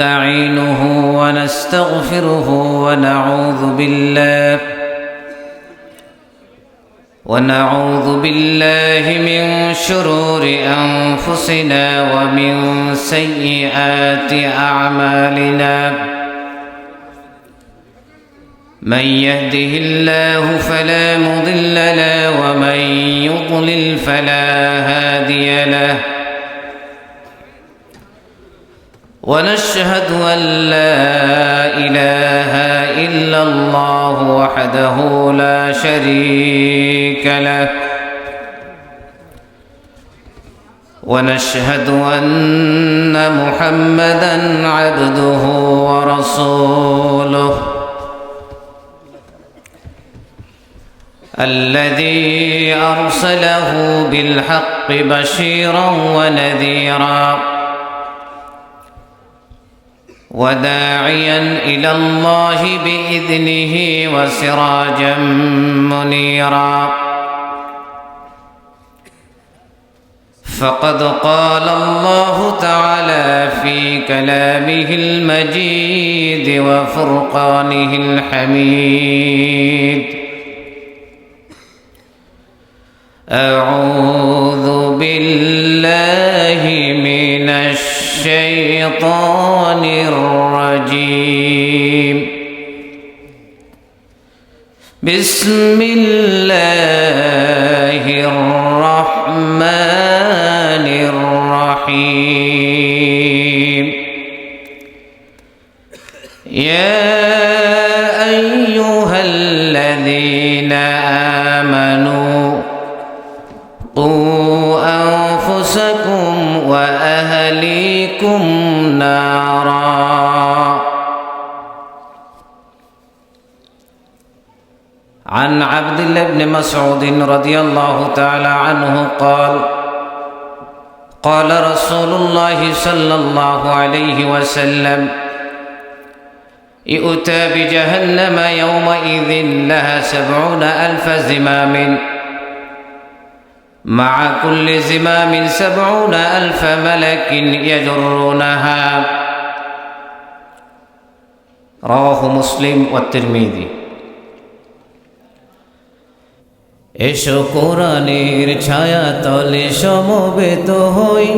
نستعينه ونستغفره ونعوذ بالله من شرور أنفسنا ومن سيئات أعمالنا من يهده الله فلا مضل له ومن يضلل فلا هادي له ونشهد أن لا إله إلا الله وحده لا شريك له ونشهد أن محمدًا عبده ورسوله الذي أرسله بالحق بشيرًا ونذيرًا وداعيا إلى الله بإذنه وسراجا منيرا فقد قال الله تعالى في كلامه المجيد وفرقانه الحميد أعوذ بالله من الشيطان الرجيم بسم الله الرحمن الرحيم يا أيها الذين آمنوا قوا أنفسكم وأهليكم نارا عن عبد الله بن مسعود رضي الله تعالى عنه قال قال رسول الله صلى الله عليه وسلم يؤتى بجهنم يومئذ لها 70,000 زمام مع كل زمام 70,000 ملك يجرونها رواه مسلم والترمذي এসো কোরআনের ছায়া তলে সমবেত হই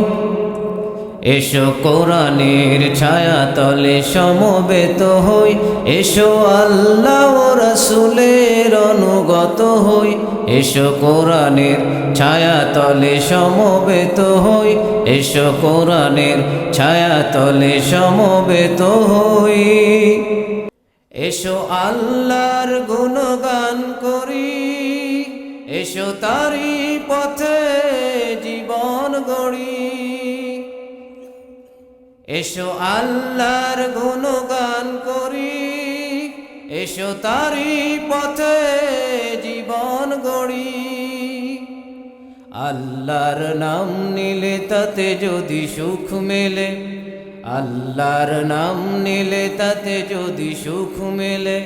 এসো কোরআনের ছায়া তলে সমবেত হই এসো আল্লাহ ও রাসূলের অনুগত হই এসো কোরআনের ছায়া তলে সমবেত হই এসো কোরআনের ছায়া তলে সমবেত হই এসো আল্লাহর গুণগান করি এসো তারি পথে জীবন গড়ি এসো আল্লাহর গুণগান করি এসো তারি পথে জীবন গড়ি আল্লাহর নাম নিলে তাতে যদি সুখ মেলে আল্লাহর নাম নিলে তাতে যদি সুখ মেলে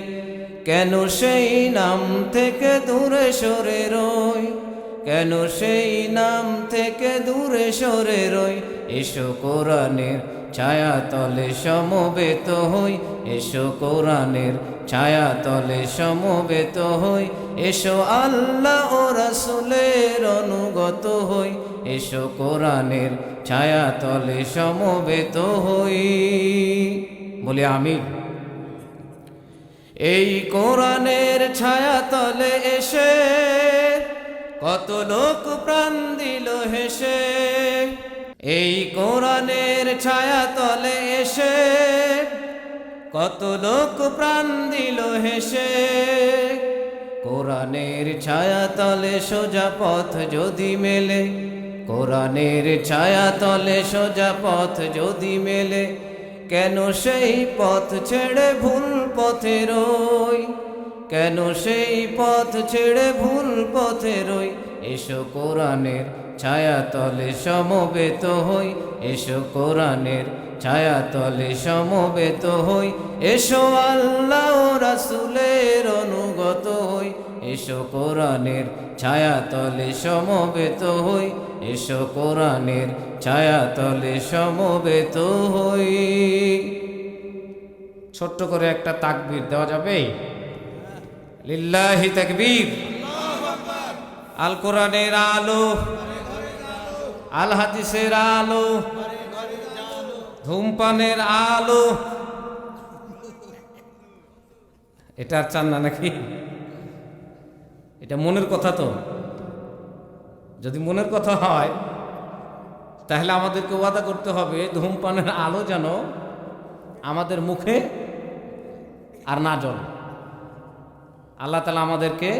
কেন সেই নাম থেকে দূরে সরে রই কেন সেই নাম থেকে দূরে সরে রই এসো কোরআনের ছায়া তলে সমবেত হই এসো কোরআনের ছায়া তলে সমবেত হই এসো আল্লাহ ও রাসূলের অনুগত হই এসো কোরআনের ছায়া তলে সমবেত হই বলি আমিন এই কোরআনের ছায়া তলে এসে কত লোক প্রাণ দিল হেসে এই কোরআনের ছায়া তলে এসে কত লোক প্রাণ দিল হেসে কোরআনের ছায়া তলে সোজা পথ যদি মেলে কোরআনের ছায়া তলে সোজা পথ যদি মেলে কেন সেই পথ ছেড়ে ভুল পথে রই কেন সেই পথ ছেড়ে ভুল পথে রই এসো কোরআনের ছায়া তলে সমবেত হই এসো কোরআনের ছায়া তলে সমবেত হই এসো আল্লাহ ও রাসূলের অনুগত হই এসো কোরআনের ছায়া তলে সমবেত হই এসো কোরআনের ছায়া তলে সমবেত হই। ছোট্ট করে একটা তাকবীর দেওয়া যাবে? লিল্লাহি তাকবীর। আল কোরআনের আলো, আল হাদিসের আলো, ধূমপানের আলো, এটা আর চান না নাকি? এটা মনের কথা তো। যদি মনের কথা হয় তাহলে আমাদেরকে ওয়াদা করতে হবে ধূমপানের আলো যেন আমাদের মুখে আর না জ্বলে। আল্লাহ তাআলা আমাদেরকে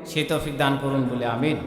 সেই তৌফিক দান করুন বলে আমিন।